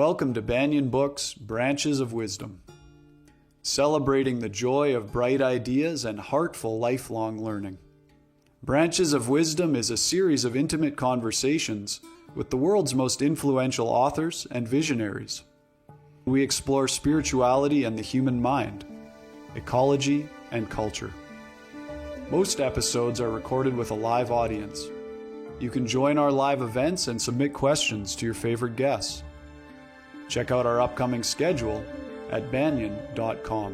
Welcome to Banyen Books, Branches of Wisdom, celebrating the joy of bright ideas and heartful lifelong learning. Branches of Wisdom is a series of intimate conversations with the world's most influential authors and visionaries. We explore spirituality and the human mind, ecology and culture. Most episodes are recorded with a live audience. You can join our live events and submit questions to your favorite guests. Check out our upcoming schedule at banyen.com.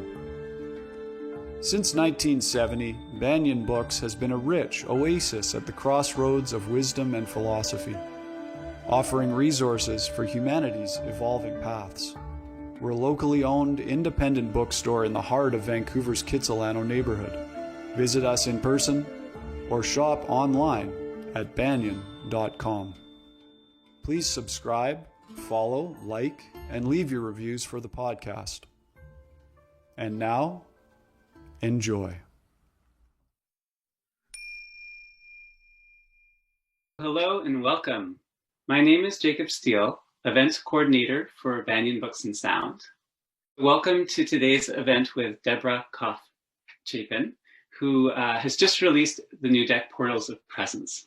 Since 1970, Banyen Books has been a rich oasis at the crossroads of wisdom and philosophy, offering resources for humanity's evolving paths. We're a locally owned, independent bookstore in the heart of Vancouver's Kitsilano neighborhood. Visit us in person or shop online at banyen.com. Please subscribe, follow, like, and leave your reviews for the podcast. And now, enjoy. Hello and welcome. My name is Jacob Steele, Events Coordinator for Banyen Books and Sound. Welcome to today's event with Deborah Koff, Chapin, who has just released the new deck, Portals of Presence.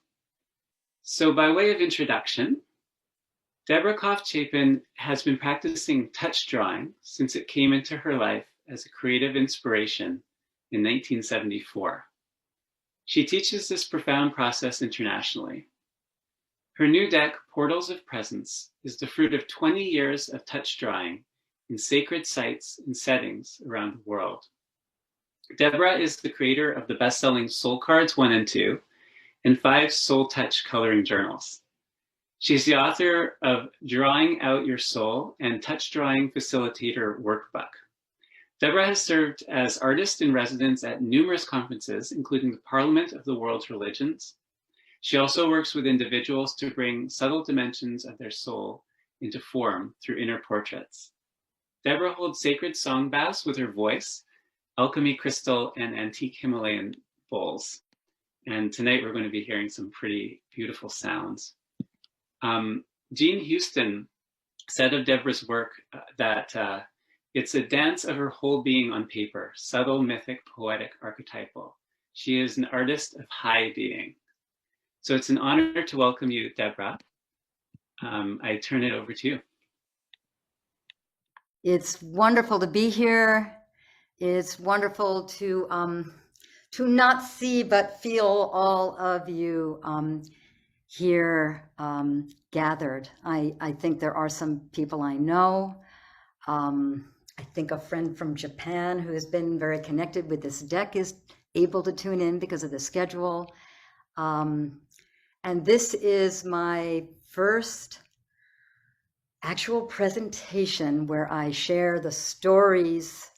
So by way of introduction, Deborah Koff Chapin has been practicing touch drawing since it came into her life as a creative inspiration in 1974. She teaches this profound process internationally. Her new deck, Portals of Presence, is the fruit of 20 years of touch drawing in sacred sites and settings around the world. Deborah is the creator of the best-selling Soul Cards 1 and 2 and 5 Soul Touch coloring journals. She's the author of Drawing Out Your Soul and Touch Drawing Facilitator Workbook. Deborah has served as artist in residence at numerous conferences, including the Parliament of the World's Religions. She also works with individuals to bring subtle dimensions of their soul into form through inner portraits. Deborah holds sacred song baths with her voice, alchemy crystal, and antique Himalayan bowls. And tonight we're going to be hearing some pretty beautiful sounds. Jean Houston said of Deborah's work that it's a dance of her whole being on paper, subtle, mythic, poetic, archetypal. She is an artist of high being. So it's an honor to welcome you, Deborah. I turn it over to you. It's wonderful to be here. It's wonderful to not see but feel all of you here gathered. I think there are some people I know. I think a friend from Japan who has been very connected with this deck is able to tune in because of the schedule. And this is my first actual presentation where I share the stories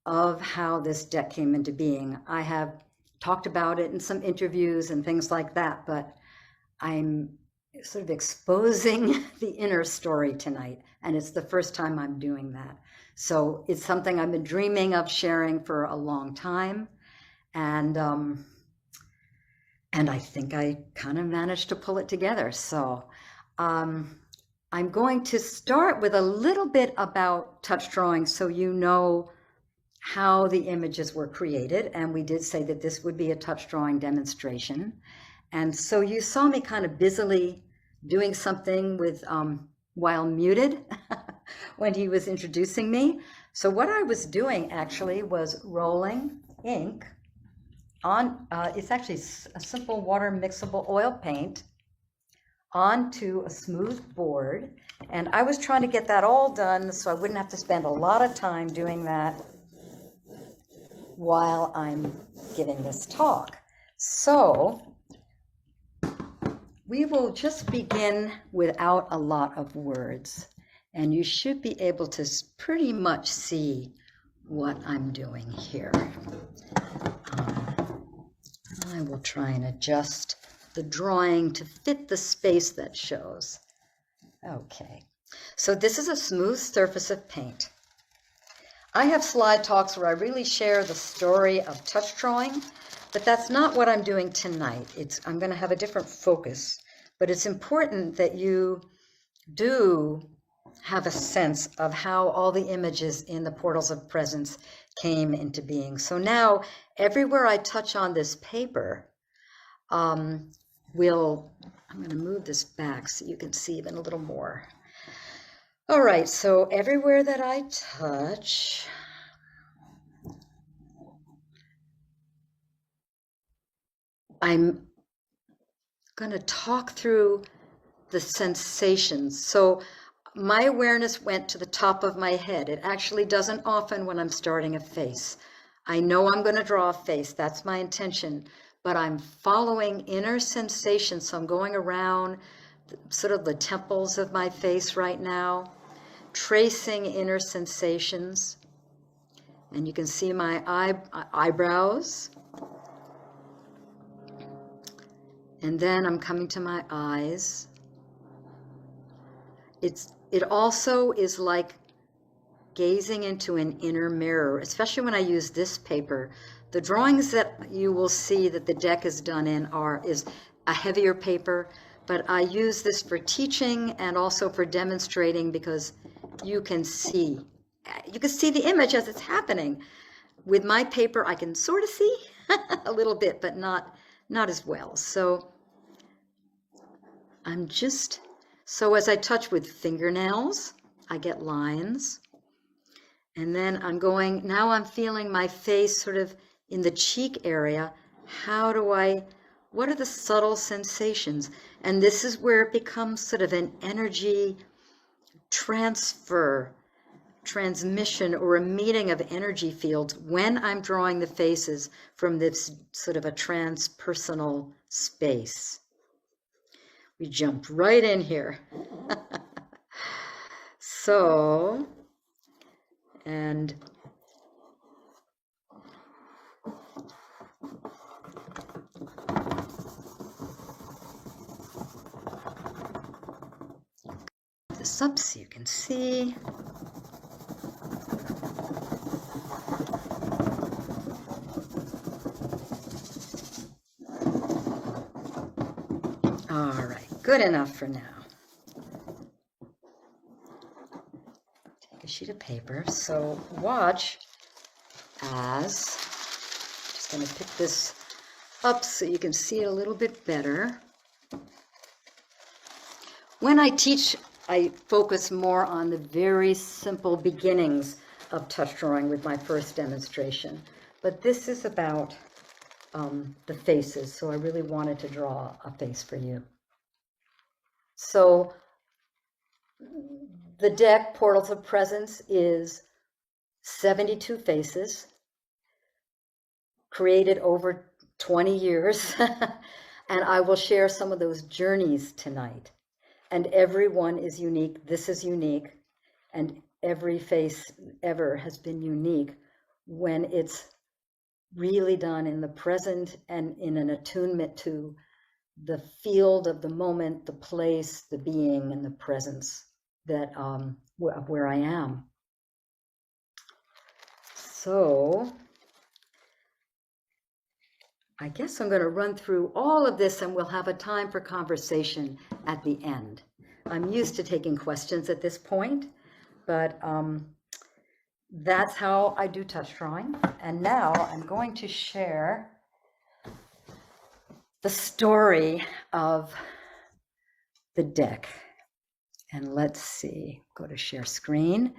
of how this deck came into being. I have talked about it in some interviews and things like that, but I'm sort of exposing the inner story tonight, and it's the first time I'm doing that. So it's something I've been dreaming of sharing for a long time, and I think I kind of managed to pull it together. So I'm going to start with a little bit about touch drawing so you know how the images were created, and we did say that this would be a touch drawing demonstration. And so you saw me kind of busily doing something with while muted when he was introducing me. So what I was doing actually was rolling ink on, it's actually a simple water mixable oil paint onto a smooth board. And I was trying to get that all done so I wouldn't have to spend a lot of time doing that while I'm giving this talk. So we will just begin without a lot of words, and you should be able to pretty much see what I'm doing here. I will try and adjust the drawing to fit the space that shows. Okay, so this is a smooth surface of paint. I have slide talks where I really share the story of touch drawing, but that's not what I'm doing tonight. I'm going to have a different focus, but it's important that you do have a sense of how all the images in the portals of presence came into being. So now, everywhere I touch on this paper, I'm going to move this back so you can see even a little more. All right, so everywhere that I touch, I'm going to talk through the sensations. So my awareness went to the top of my head. It actually doesn't often when I'm starting a face. I know I'm going to draw a face. That's my intention. But I'm following inner sensations. So I'm going around sort of the temples of my face right now, tracing inner sensations. And you can see my eyebrows. And then I'm coming to my eyes. It also is like gazing into an inner mirror, especially when I use this paper. The drawings that you will see that the deck is done in is a heavier paper, but I use this for teaching and also for demonstrating because you can see the image as it's happening. With my paper, I can sort of see a little bit, but not as well. So so as I touch with fingernails, I get lines. And then now I'm feeling my face sort of in the cheek area. What are the subtle sensations? And this is where it becomes sort of an energy transmission, or a meeting of energy fields when I'm drawing the faces from this sort of a transpersonal space. We jumped right in here. So, and this up so you can see. All right, good enough for now. Take a sheet of paper. So watch as, just going to pick this up so you can see it a little bit better. When I teach, I focus more on the very simple beginnings of touch drawing with my first demonstration. But this is about the faces, so I really wanted to draw a face for you. So the deck, Portals of Presence, is 72 faces, created over 20 years, and I will share some of those journeys tonight. And everyone is unique. This is unique, and every face ever has been unique when it's really done in the present and in an attunement to the field of the moment, the place, the being, and the presence that where I am. So I guess I'm going to run through all of this, and we'll have a time for conversation at the end. I'm used to taking questions at this point, but that's how I do touch drawing. And now I'm going to share the story of the deck. And let's see, go to share screen.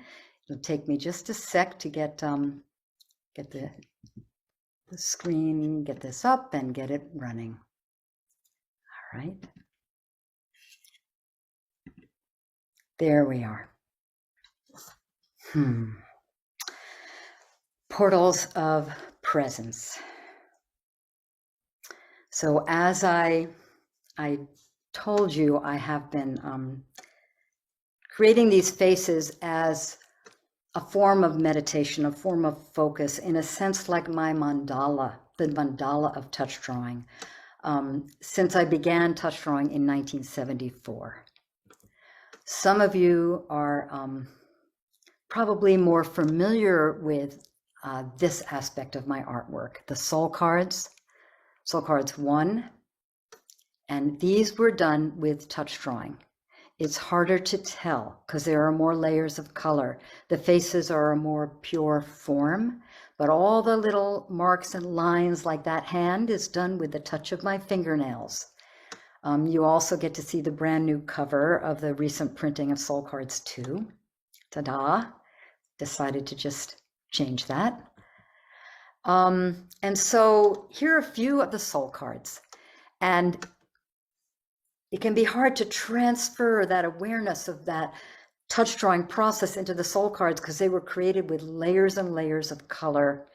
It'll take me just a sec to get the screen, get this up and get it running. All right. There we are. Portals of Presence. So as I told you, I have been creating these faces as a form of meditation, a form of focus, in a sense like my mandala, the mandala of touch drawing, since I began touch drawing in 1974. Some of you are probably more familiar with this aspect of my artwork, the soul cards 1, and these were done with touch drawing. it's harder to tell because there are more layers of color. The faces are a more pure form, but all the little marks and lines like that hand is done with the touch of my fingernails. You also get to see the brand new cover of the recent printing of Soul Cards 2. Ta-da! Decided to just change that. And so here are a few of the soul cards. And it can be hard to transfer that awareness of that touch drawing process into the soul cards because they were created with layers and layers of color,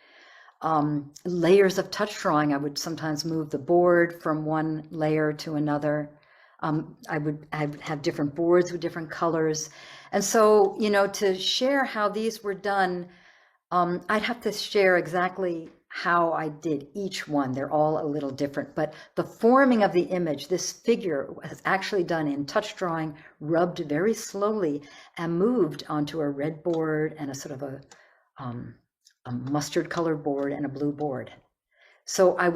layers of touch drawing. I would sometimes move the board from one layer to another. I would have different boards with different colors. And so, you know, to share how these were done, I'd have to share exactly how I did each one. They're all a little different, but the forming of the image, this figure was actually done in touch drawing, rubbed very slowly and moved onto a red board and a sort of a mustard colored board and a blue board. So it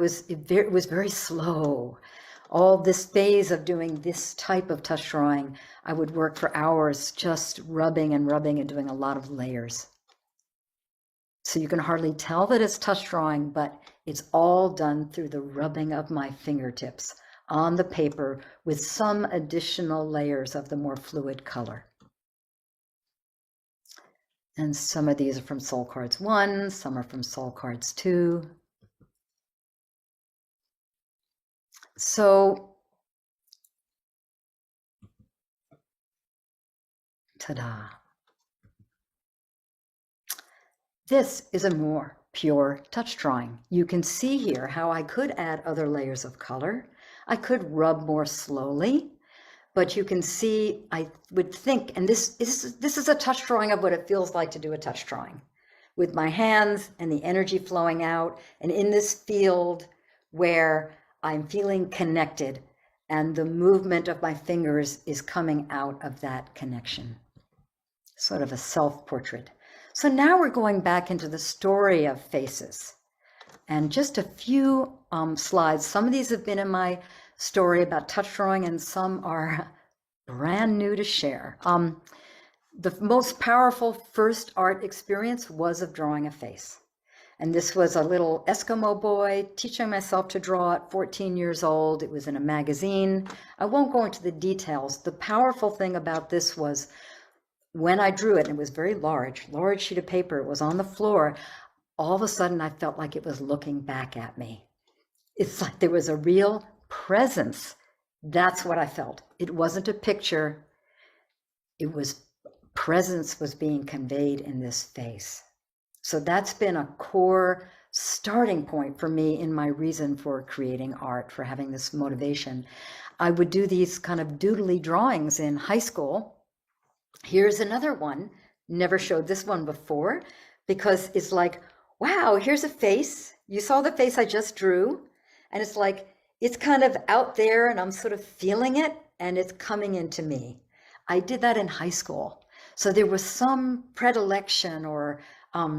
was very slow. All this phase of doing this type of touch drawing, I would work for hours just rubbing and rubbing and doing a lot of layers. So you can hardly tell that it's touch drawing, but it's all done through the rubbing of my fingertips on the paper with some additional layers of the more fluid color. And some of these are from Soul Cards 1, some are from Soul Cards 2. So, ta-da. This is a more pure touch drawing. You can see here how I could add other layers of color. I could rub more slowly, but you can see, I would think, and this is a touch drawing of what it feels like to do a touch drawing with my hands and the energy flowing out, and in this field where I'm feeling connected and the movement of my fingers is coming out of that connection. Sort of a self-portrait. So now we're going back into the story of faces. And just a few slides. Some of these have been in my story about touch drawing and some are brand new to share. The most powerful first art experience was of drawing a face. And this was a little Eskimo boy teaching myself to draw at 14 years old. It was in a magazine. I won't go into the details. The powerful thing about this was when I drew it, and it was very large sheet of paper, it was on the floor, all of a sudden I felt like it was looking back at me. It's like there was a real presence. That's what I felt. It wasn't a picture. It was presence was being conveyed in this face. So that's been a core starting point for me in my reason for creating art, for having this motivation. I would do these kind of doodly drawings in high school. Here's another one, never showed this one before, because it's like, wow, here's a face. You saw the face I just drew, and it's like, it's kind of out there and I'm sort of feeling it and it's coming into me. I did that in high school. So there was some predilection or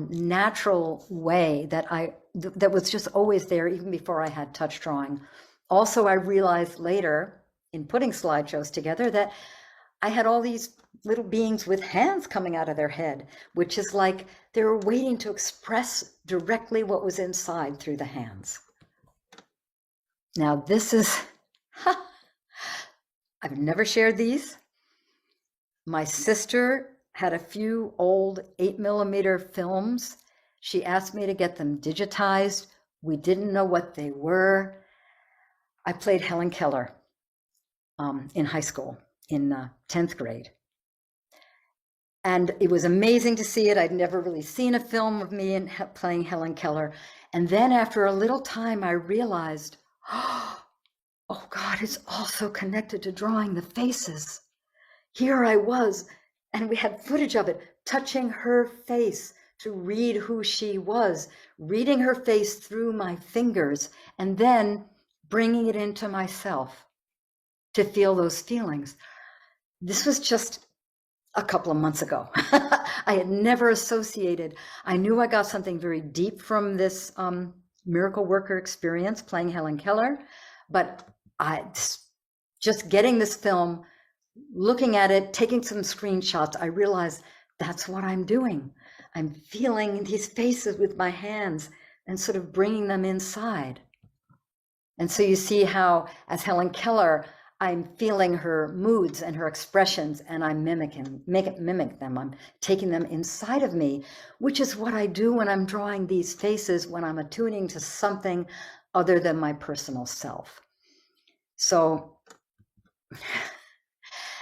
natural way that was just always there even before I had touch drawing. Also, I realized later in putting slideshows together that I had all these little beings with hands coming out of their head, which is like they were waiting to express directly what was inside through the hands. Now this is, I've never shared these. My sister had a few old 8mm films. She asked me to get them digitized. We didn't know what they were. I played Helen Keller in high school in 10th grade. And it was amazing to see it. I'd never really seen a film of me playing Helen Keller. And then after a little time, I realized, oh God, it's also connected to drawing the faces. Here I was, and we had footage of it, touching her face to read who she was, reading her face through my fingers, and then bringing it into myself to feel those feelings. This was just a couple of months ago. I had never associated. I knew I got something very deep from this miracle worker experience playing Helen Keller, but just getting this film looking at it, taking some screenshots, I realized that's what I'm doing. I'm feeling these faces with my hands and sort of bringing them inside. And so you see how, as Helen Keller, I'm feeling her moods and her expressions, and I'm mimic them. I'm taking them inside of me, which is what I do when I'm drawing these faces, when I'm attuning to something other than my personal self. So,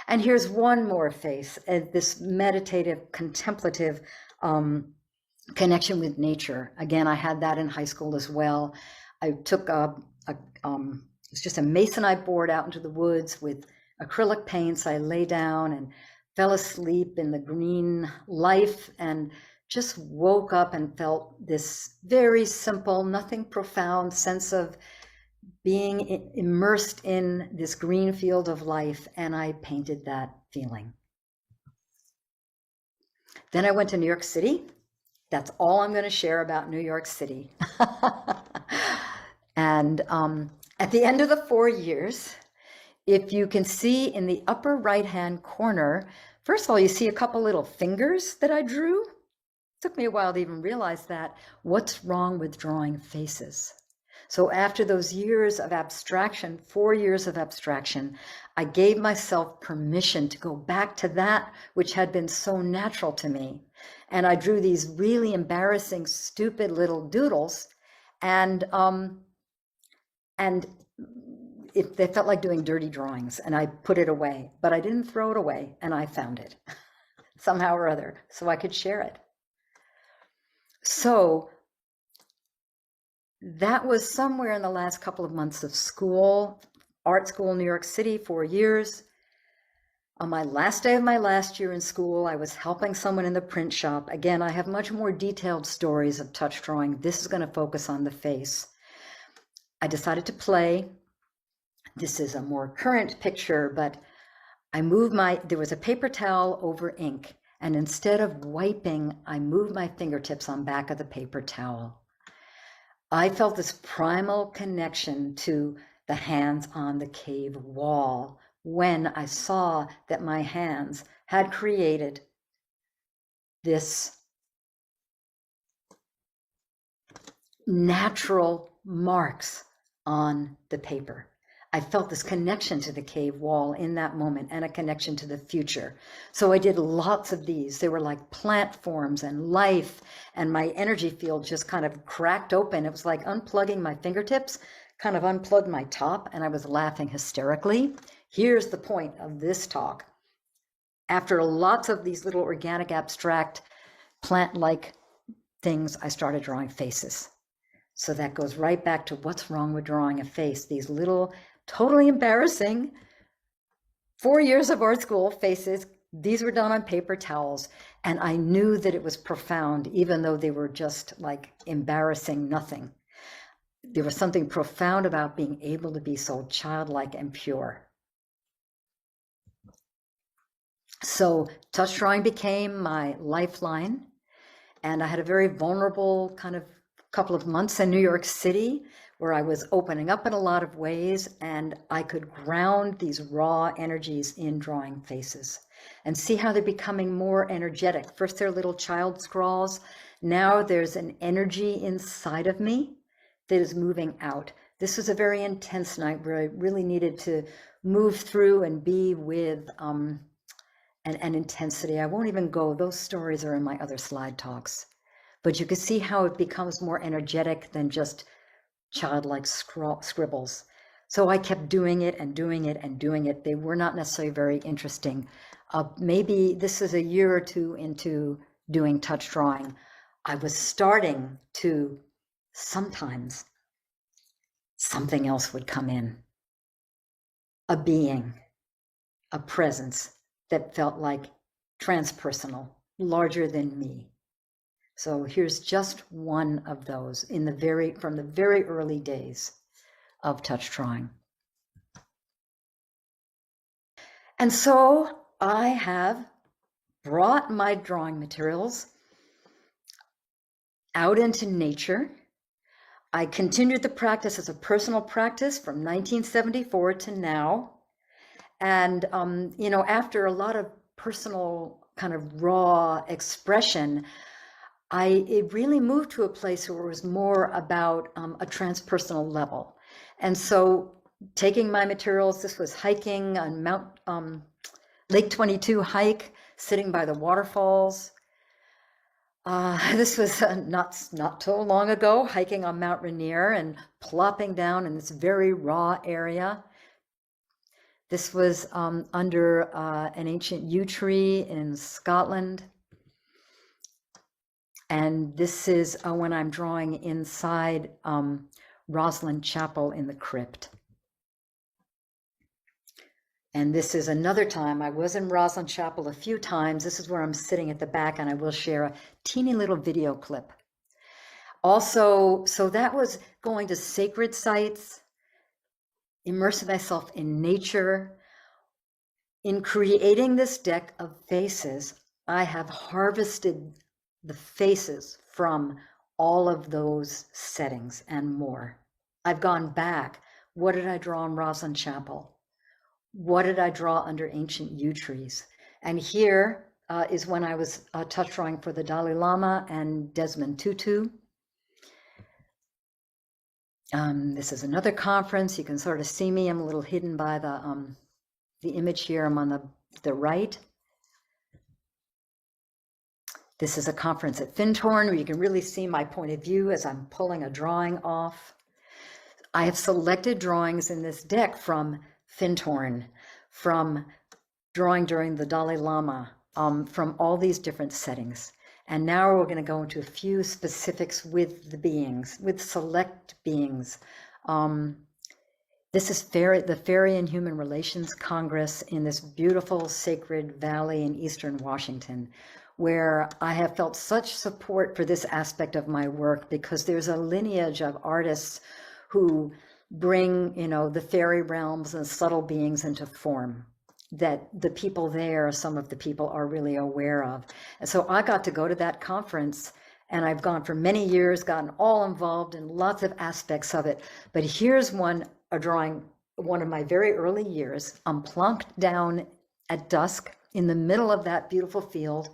and here's one more face, this meditative, contemplative connection with nature. Again, I had that in high school as well. I took it's just a masonite board out into the woods with acrylic paints. I lay down and fell asleep in the green life and just woke up and felt this very simple, nothing profound sense of being immersed in this green field of life. And I painted that feeling. Then I went to New York City. That's all I'm going to share about New York City. And at the end of the 4 years, if you can see in the upper right-hand corner, first of all, you see a couple little fingers that I drew. It took me a while to even realize that. What's wrong with drawing faces? So after those years of abstraction, 4 years of abstraction, I gave myself permission to go back to that which had been so natural to me. And I drew these really embarrassing, stupid little doodles, and if they felt like doing dirty drawings, and I put it away, but I didn't throw it away, and I found it somehow or other so I could share it. So that was somewhere in the last couple of months of school, art school in New York City, 4 years. On my last day of my last year in school, I was helping someone in the print shop. Again, I have much more detailed stories of touch drawing. This is going to focus on the face. I decided to play. This is a more current picture, but I moved there was a paper towel over ink, and instead of wiping, I moved my fingertips on back of the paper towel. I felt this primal connection to the hands on the cave wall when I saw that my hands had created this natural marks on the paper. I felt this connection to the cave wall in that moment and a connection to the future. So I did lots of these. They were like plant forms and life, and my energy field just kind of cracked open. It was like unplugging my fingertips, kind of unplugged my top, and I was laughing hysterically. Here's the point of this talk. After lots of these little organic, abstract, plant-like things, I started drawing faces. So that goes right back to what's wrong with drawing a face. These little, totally embarrassing 4 years of art school faces. These were done on paper towels, and I knew that it was profound, even though they were just like embarrassing nothing. There was something profound about being able to be so childlike and pure. So touch drawing became my lifeline, and I had a very vulnerable kind of couple of months in New York City where I was opening up in a lot of ways, and I could ground these raw energies in drawing faces and see how they're becoming more energetic. First, they're little child scrawls. Now there's an energy inside of me that is moving out. This was a very intense night where I really needed to move through and be with an intensity. I won't even go, those stories are in my other slide talks. But you can see how it becomes more energetic than just childlike scribbles. So I kept doing it and doing it and doing it. They were not necessarily very interesting. Maybe this is a year or two into doing touch drawing. I was starting to sometimes something else would come in. A being, a presence that felt like transpersonal, larger than me. So here's just one of those from the very early days of touch drawing. And so I have brought my drawing materials out into nature. I continued the practice as a personal practice from 1974 to now. And, after a lot of personal kind of raw expression, it really moved to a place where it was more about a transpersonal level. And so taking my materials, this was hiking on Lake 22 hike, sitting by the waterfalls. This was not so long ago, hiking on Mount Rainier and plopping down in this very raw area. This was under an ancient yew tree in Scotland. And this is when I'm drawing inside Rosslyn Chapel in the crypt. And this is another time. I was in Rosslyn Chapel a few times. This is where I'm sitting at the back, and I will share a teeny little video clip. Also, so that was going to sacred sites, immersing myself in nature. In creating this deck of faces, I have harvested the faces from all of those settings and more. I've gone back. What did I draw in Rosslyn Chapel? What did I draw under ancient yew trees? And here is when I was touch drawing for the Dalai Lama and Desmond Tutu. This is another conference. You can sort of see me. I'm a little hidden by the image here. I'm on the right. This is a conference at Findhorn where you can really see my point of view as I'm pulling a drawing off. I have selected drawings in this deck from Findhorn, from drawing during the Dalai Lama, from all these different settings. And now we're going to go into a few specifics with the beings, with select beings. This is the Fairy and Human Relations Congress in this beautiful sacred valley in Eastern Washington, where I have felt such support for this aspect of my work because there's a lineage of artists who bring, the fairy realms and subtle beings into form that the people there, some of the people are really aware of. And so I got to go to that conference, and I've gone for many years, gotten all involved in lots of aspects of it. But here's a drawing, one of my very early years. I'm plonked down at dusk in the middle of that beautiful field,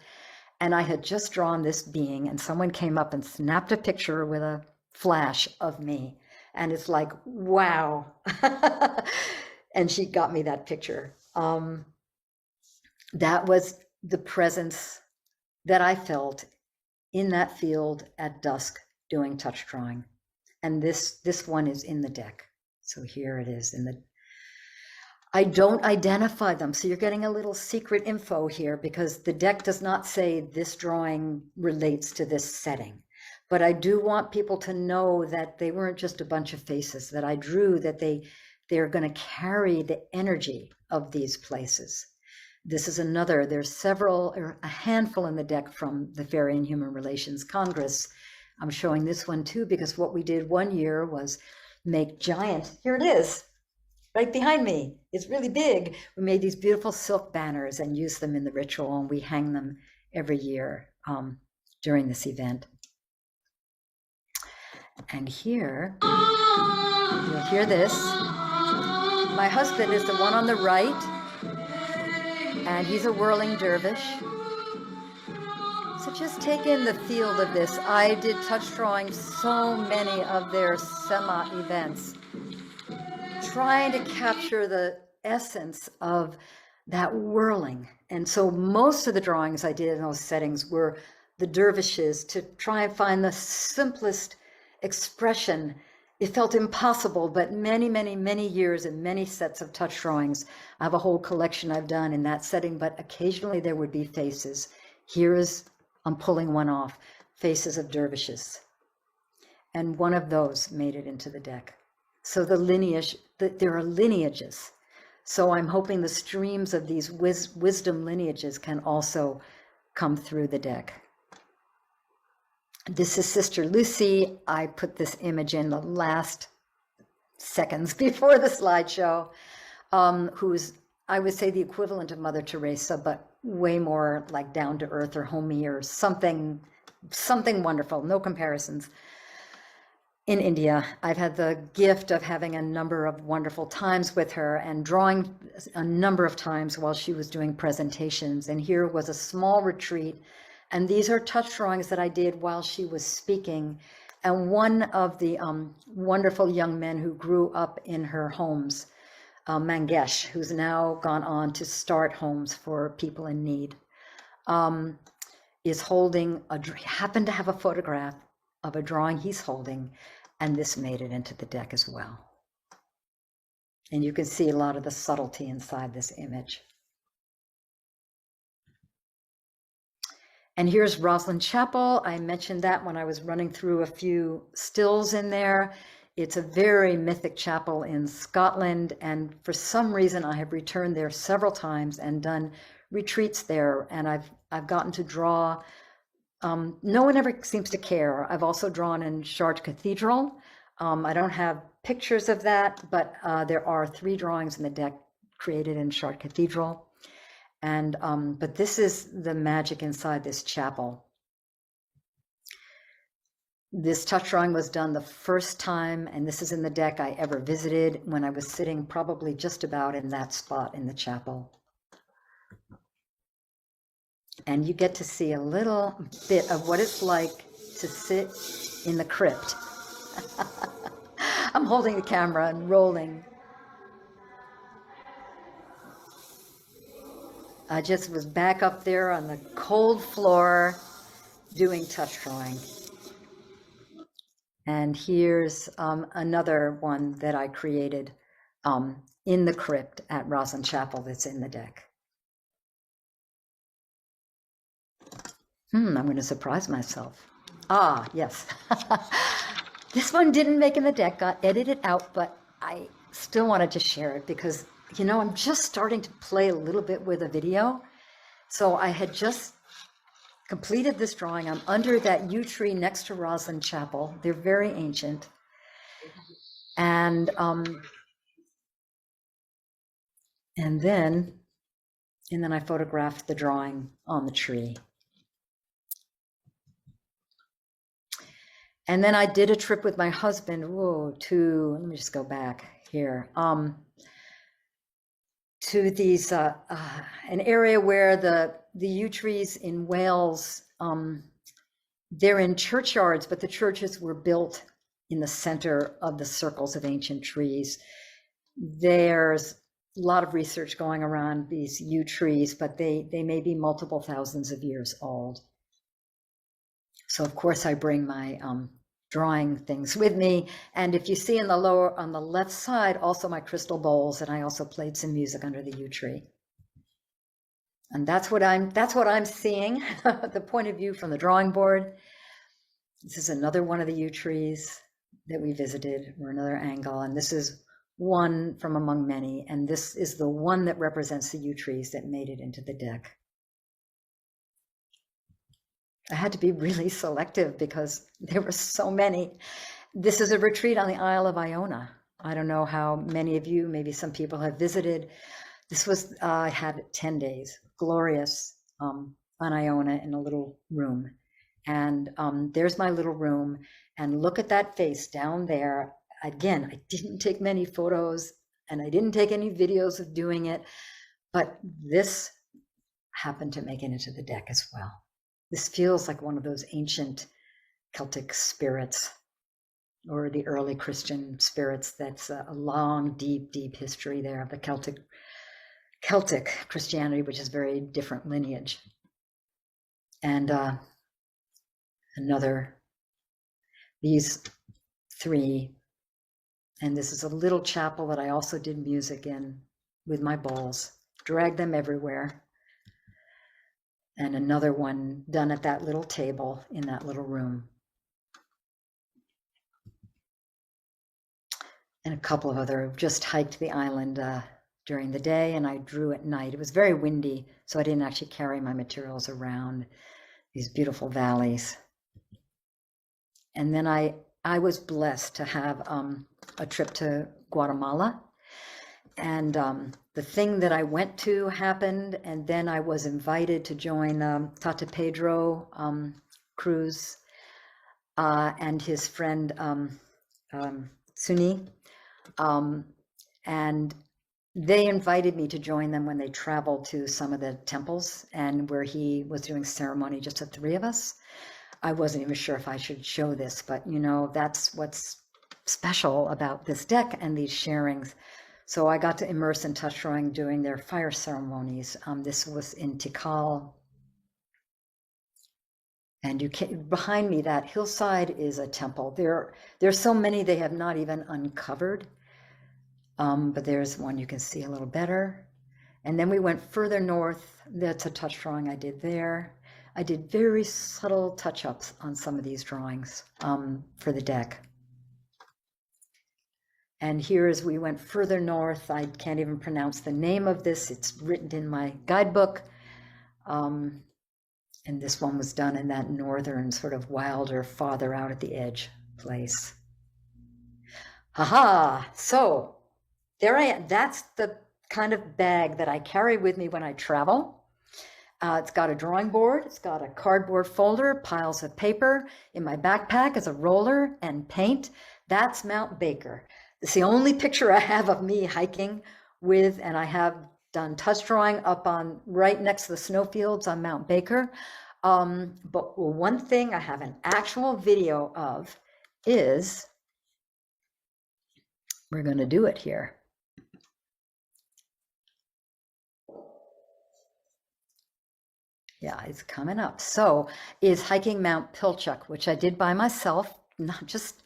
and I had just drawn this being, and someone came up and snapped a picture with a flash of me. And it's like, wow. And she got me that picture. That was the presence that I felt in that field at dusk doing touch drawing. And this one is in the deck. So here it is I don't identify them. So you're getting a little secret info here because the deck does not say this drawing relates to this setting. But I do want people to know that they weren't just a bunch of faces that I drew, that they're going to carry the energy of these places. This is there's a handful in the deck from the Fairy and Human Relations Congress. I'm showing this one too, because what we did one year was make here it is, right behind me. It's really big. We made these beautiful silk banners and used them in the ritual, and we hang them every year during this event. And here, you'll hear this. My husband is the one on the right, and he's a whirling dervish. So just take in the field of this. I did touch drawing so many of their Sema events, trying to capture the essence of that whirling. And so most of the drawings I did in those settings were the dervishes, to try and find the simplest expression. It felt impossible, but many, many, many years and many sets of touch drawings. I have a whole collection I've done in that setting, but occasionally there would be faces. I'm pulling one off, faces of dervishes. And one of those made it into the deck. So there are lineages. So I'm hoping the streams of these wisdom lineages can also come through the deck. This is Sister Lucy. I put this image in the last seconds before the slideshow, who's, I would say, the equivalent of Mother Teresa, but way more like down to earth or homey or something wonderful, no comparisons. in India. I've had the gift of having a number of wonderful times with her and drawing a number of times while she was doing presentations. And here was a small retreat. And these are touch drawings that I did while she was speaking. And one of the wonderful young men who grew up in her homes, Mangesh, who's now gone on to start homes for people in need, is holding happened to have a photograph of a drawing he's holding, and this made it into the deck as well. And you can see a lot of the subtlety inside this image. And here's Roslyn Chapel. I mentioned that when I was running through a few stills in there. It's a very mythic chapel in Scotland, and for some reason I have returned there several times and done retreats there, and I've gotten to draw. No one ever seems to care. I've also drawn in Chartres Cathedral. I don't have pictures of that, but there are 3 drawings in the deck created in Chartres Cathedral. And but this is the magic inside this chapel. This touch drawing was done the first time, and this is in the deck I ever visited when I was sitting probably just about in that spot in the chapel. And you get to see a little bit of what it's like to sit in the crypt. I'm holding the camera and rolling. I just was back up there on the cold floor doing touch drawing. And here's another one that I created in the crypt at Roslyn Chapel that's in the deck. I'm going to surprise myself. Ah, yes. This one didn't make in the deck, got edited out, but I still wanted to share it because, you know, I'm just starting to play a little bit with a video. So I had just completed this drawing. I'm under that yew tree next to Roslyn Chapel. They're very ancient. And then I photographed the drawing on the tree. And then I did a trip with my husband, let me just go back here, to these, an area where the yew trees in Wales, they're in churchyards, but the churches were built in the center of the circles of ancient trees. There's a lot of research going around these yew trees, but they may be multiple thousands of years old. So of course I bring my drawing things with me. And if you see in the on the left side, also my crystal bowls, and I also played some music under the yew tree. And that's what I'm seeing, the point of view from the drawing board. This is another one of the yew trees that we visited, or another angle. And this is one from among many. And this is the one that represents the yew trees that made it into the deck. I had to be really selective because there were so many. This is a retreat on the Isle of Iona. I don't know how many of you, maybe some people have visited. This was, I had 10 days, glorious, on Iona in a little room. And there's my little room. And look at that face down there. Again, I didn't take many photos and I didn't take any videos of doing it, but this happened to make it into the deck as well. This feels like one of those ancient Celtic spirits or the early Christian spirits. That's a long, deep, deep history there of the Celtic Christianity, which is very different lineage. And these 3, and this is a little chapel that I also did music in with my bowls, dragged them everywhere. And another one done at that little table in that little room. And a couple of other, just hiked the island during the day, and I drew at night. It was very windy, so I didn't actually carry my materials around these beautiful valleys. And then I was blessed to have a trip to Guatemala. And the thing that I went to happened, and then I was invited to join Tata Pedro Cruz and his friend Sunni, and they invited me to join them when they traveled to some of the temples and where he was doing ceremony, just the three of us. I wasn't even sure if I should show this, but you know, that's what's special about this deck and these sharings. So I got to immerse in touch drawing during their fire ceremonies. This was in Tikal. And you can, behind me, that hillside is a temple. There's so many they have not even uncovered. But there's one you can see a little better. And then we went further north. That's a touch drawing I did there. I did very subtle touch-ups on some of these drawings for the deck. And here as we went further north, I can't even pronounce the name of this. It's written in my guidebook. And this one was done in that northern, sort of wilder, farther out at the edge place. Haha, so there I am. That's the kind of bag that I carry with me when I travel. It's got a drawing board, it's got a cardboard folder, piles of paper. In my backpack is a roller and paint. That's Mount Baker. It's the only picture I have of me hiking with, and I have done touch drawing up on right next to the snowfields on Mount Baker. But one thing I have an actual video of is, we're going to do it here. Yeah, it's coming up. So is hiking Mount Pilchuck, which I did by myself, not just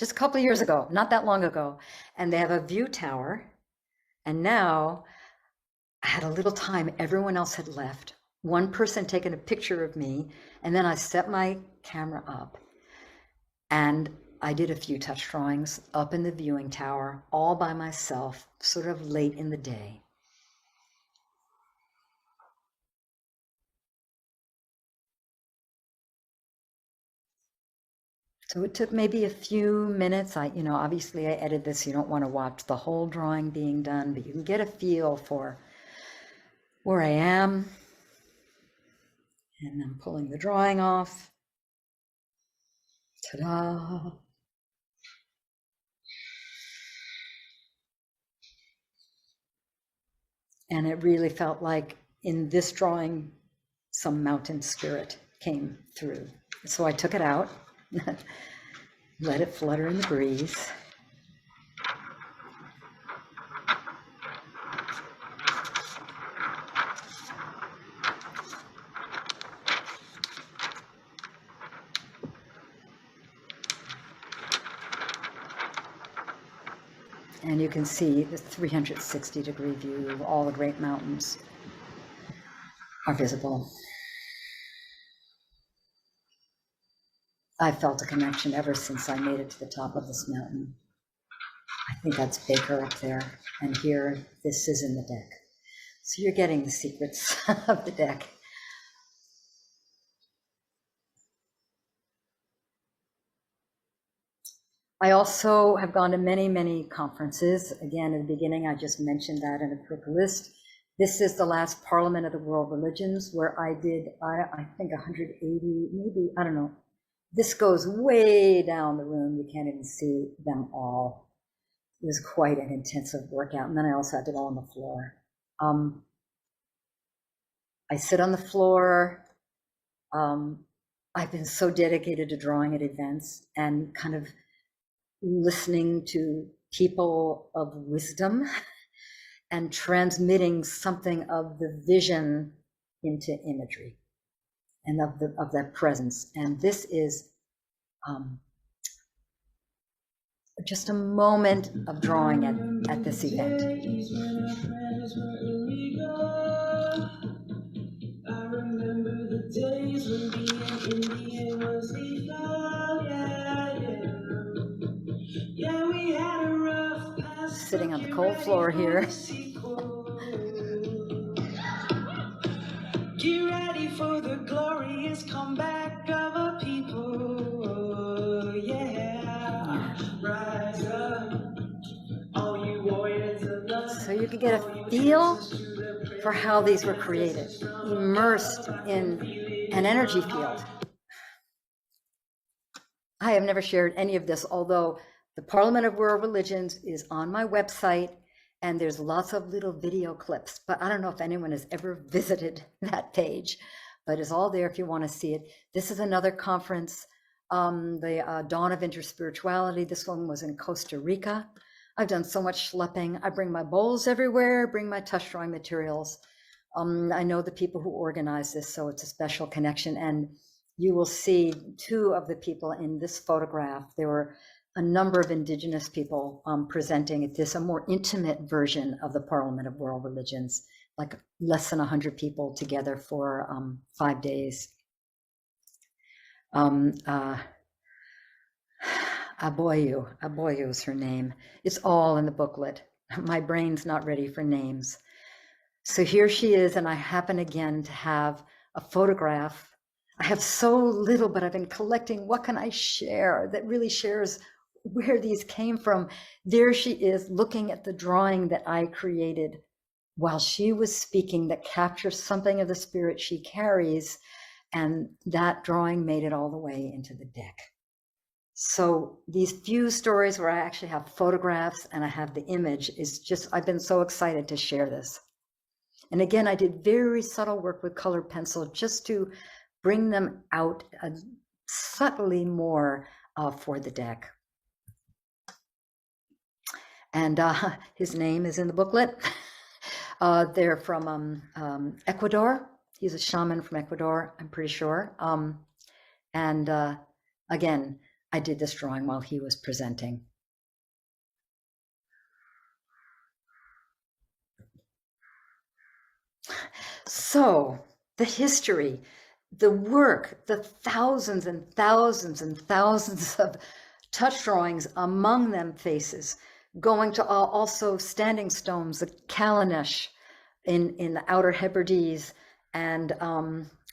a couple of years ago, not that long ago. And they have a view tower. And now I had a little time, everyone else had left. One person taking a picture of me, and then I set my camera up and I did a few touch drawings up in the viewing tower, all by myself, sort of late in the day. So it took maybe a few minutes. Obviously I edited this. You don't want to watch the whole drawing being done, but you can get a feel for where I am. And I'm pulling the drawing off. Ta-da! And it really felt like in this drawing, some mountain spirit came through. So I took it out, let it flutter in the breeze. And you can see the 360-degree view of all the great mountains are visible. I felt a connection ever since I made it to the top of this mountain. I think that's Baker up there. And here, this is in the deck. So you're getting the secrets of the deck. I also have gone to many, many conferences. Again, in the beginning, I just mentioned that in a quick list. This is the last Parliament of the World Religions, where I did, I think 180, maybe, I don't know. This goes way down the room. You can't even see them all. It was quite an intensive workout. And then I also had to go on the floor. I sit on the floor. I've been so dedicated to drawing at events and kind of listening to people of wisdom and transmitting something of the vision into imagery and of that presence. And this is just a moment of drawing at this event. I remember the days when being Indian was legal, yeah, we had a rough past. Sitting on the cold floor here. Get ready for the glorious comeback of a people, yeah. Rise up, all you warriors of love. So you can get a feel for how these were created, immersed in an energy field. I have never shared any of this, although The Parliament of World Religions is on my website, and there's lots of little video clips, but I don't know if anyone has ever visited that page, but it's all there if you want to see it. This is another conference, the Dawn of Interspirituality. This one was in Costa Rica. I've done so much schlepping. I bring my bowls everywhere, bring my touch drawing materials. I know the people who organize this, so it's a special connection. And you will see two of the people in this photograph. There were a number of indigenous people presenting at this, a more intimate version of the Parliament of World Religions, like less than 100 people together for 5 days. Aboyu is her name. It's all in the booklet. My brain's not ready for names. So here she is, and I happen again to have a photograph. I have so little, but I've been collecting what can I share that really shares where these came from. There she is looking at the drawing that I created while she was speaking that captures something of the spirit she carries, and that drawing made it all the way into the deck. So these few stories where I actually have photographs and I have the image is just, I've been so excited to share this. And again, I did very subtle work with colored pencil just to bring them out subtly more for the deck. And his name is in the booklet. They're from Ecuador. He's a shaman from Ecuador, I'm pretty sure. Again, I did this drawing while he was presenting. So the history, the work, the thousands and thousands and thousands of touch drawings, among them faces, going to also standing stones, the Kalanesh in the Outer Hebrides. And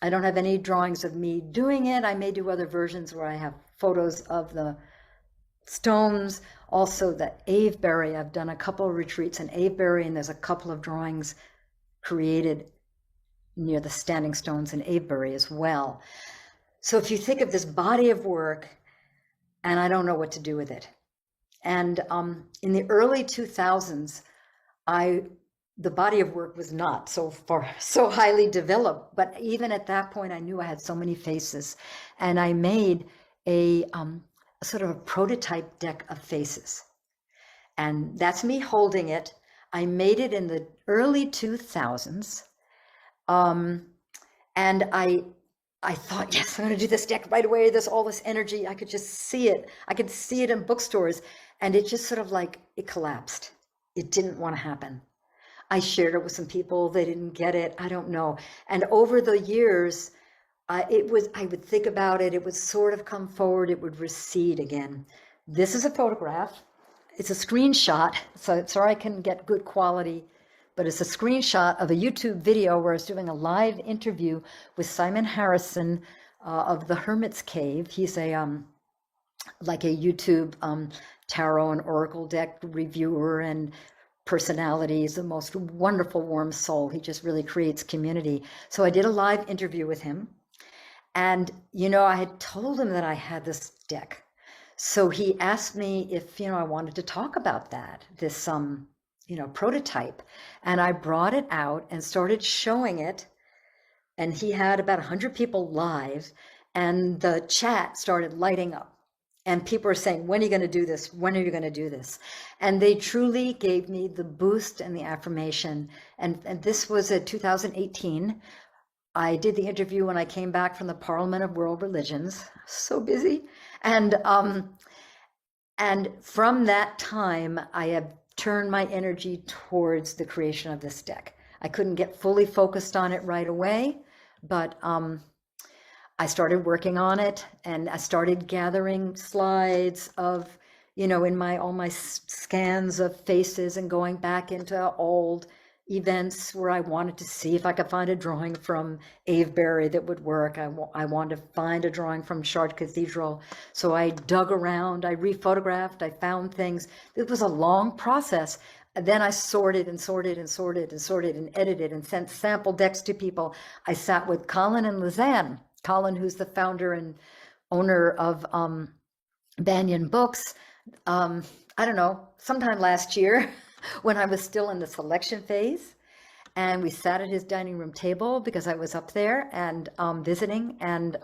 I don't have any drawings of me doing it. I may do other versions where I have photos of the stones. Also the Avebury, I've done a couple of retreats in Avebury, and there's a couple of drawings created near the standing stones in Avebury as well. So if you think of this body of work, and I don't know what to do with it. And in the early 2000s, the body of work was not so highly developed, but even at that point, I knew I had so many faces, and I made a sort of a prototype deck of faces. And that's me holding it. I made it in the early 2000s. And I thought, yes, I'm going to do this deck right away. There's all this energy. I could just see it. I could see it in bookstores, and it just sort of like, it collapsed. It didn't want to happen. I shared it with some people. They didn't get it. I don't know. And over the years, I would think about it. It would sort of come forward. It would recede again. This is a photograph. It's a screenshot, so I can get good quality, but it's a screenshot of a YouTube video where I was doing a live interview with Simon Harrison of the Hermit's Cave. He's like a YouTube tarot and oracle deck reviewer and personality. He's the most wonderful, warm soul. He just really creates community. So I did a live interview with him. And, I had told him that I had this deck. So he asked me if, I wanted to talk about that, this, prototype. And I brought it out and started showing it. And he had about 100 people live, and the chat started lighting up. And people were saying, when are you going to do this? When are you going to do this? And they truly gave me the boost and the affirmation. And this was in 2018. I did the interview when I came back from the Parliament of World Religions. So busy. And from that time, I have turned my energy towards the creation of this deck. I couldn't get fully focused on it right away, but I started working on it, and I started gathering slides of, in all my scans of faces, and going back into old events where I wanted to see if I could find a drawing from Avebury that would work. I wanted to find a drawing from Chartres Cathedral. So I dug around, I rephotographed, I found things. It was a long process. Then I sorted and sorted and sorted and sorted and edited and sent sample decks to people. I sat with Colin and Lizanne. Colin, who's the founder and owner of Banyen Books, I don't know, sometime last year when I was still in the selection phase. And we sat at his dining room table because I was up there and visiting. And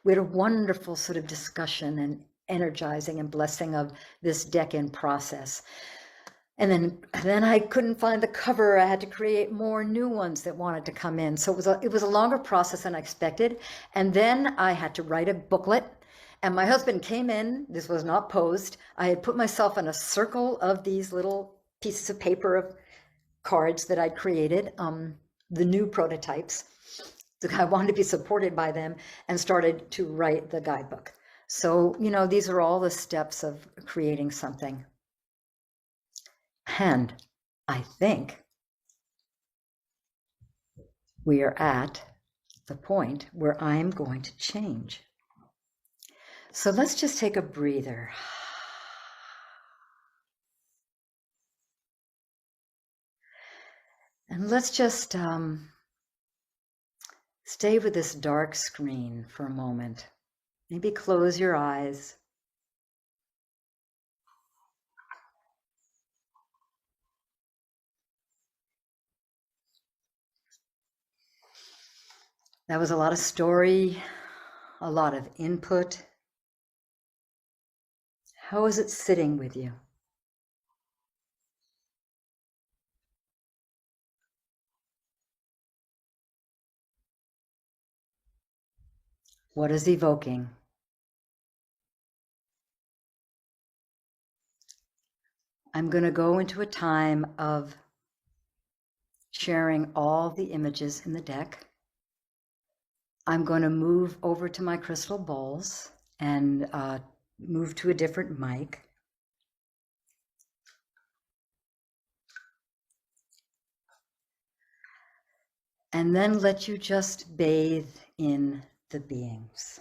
we had a wonderful sort of discussion and energizing and blessing of this deck-in process. And then I couldn't find the cover. I had to create more new ones that wanted to come in. So it was a longer process than I expected. And then I had to write a booklet. And my husband came in. This was not posed. I had put myself in a circle of these little pieces of paper of cards that I'd created, the new prototypes. I wanted to be supported by them and started to write the guidebook. So, you know, these are all the steps of creating something. And I think we are at the point where I'm going to change. So let's just take a breather. And let's just stay with this dark screen for a moment. Maybe close your eyes. That was a lot of story, a lot of input. How is it sitting with you? What is evoking? I'm going to go into a time of sharing all the images in the deck. I'm going to move over to my crystal bowls and move to a different mic. And then let you just bathe in the beings.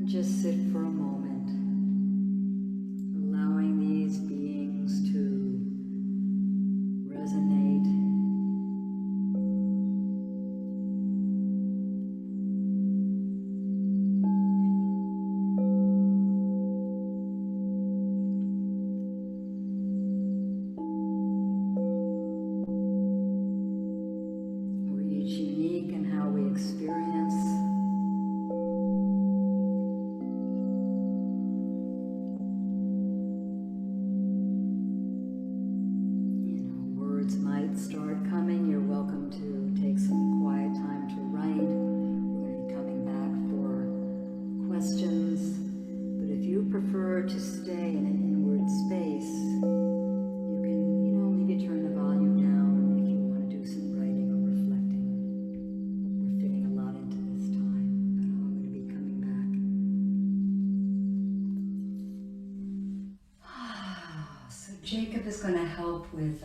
Just sit for a moment, allowing these beings to resonate. We're each unique in how we experience. Start coming. You're welcome to take some quiet time to write. We're going to be coming back for questions. But if you prefer to stay in an inward space, you can, maybe turn the volume down if you want to do some writing or reflecting. We're fitting a lot into this time, but I'm going to be coming back. So Jacob is going to help with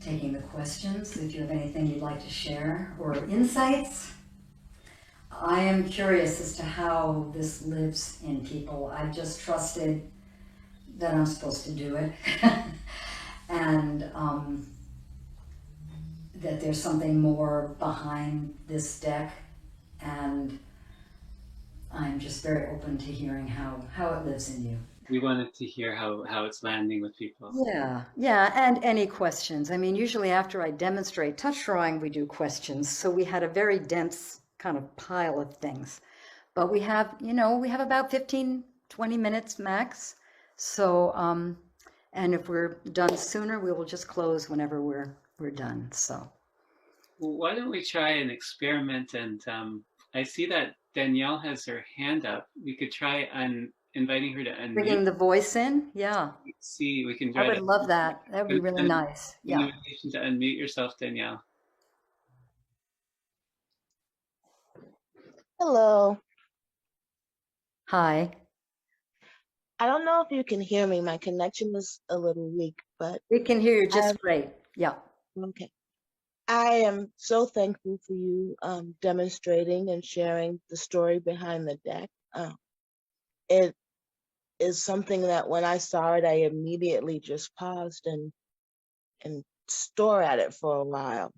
taking the questions, if you have anything you'd like to share or insights. I am curious as to how this lives in people. I've just trusted that I'm supposed to do it and that there's something more behind this deck, and I'm just very open to hearing how it lives in you. We wanted to hear how it's landing with people. Yeah, and any questions. I mean, usually after I demonstrate touch drawing, we do questions. So we had a very dense kind of pile of things. But we have about 15, 20 minutes max. So, and if we're done sooner, we will just close whenever we're done. So. Well, why don't we try an experiment? And I see that Danielle has her hand up. We could try inviting her to unmute. Bringing the voice in, yeah. See, we can try. I would love that. That would be really nice. Yeah. An invitation to unmute yourself, Danielle. Hello. Hi. I don't know if you can hear me. My connection is a little weak, but we can hear you just great. Yeah. Okay. I am so thankful for you demonstrating and sharing the story behind the deck. It is something that when I saw it, I immediately just paused and stare at it for a while.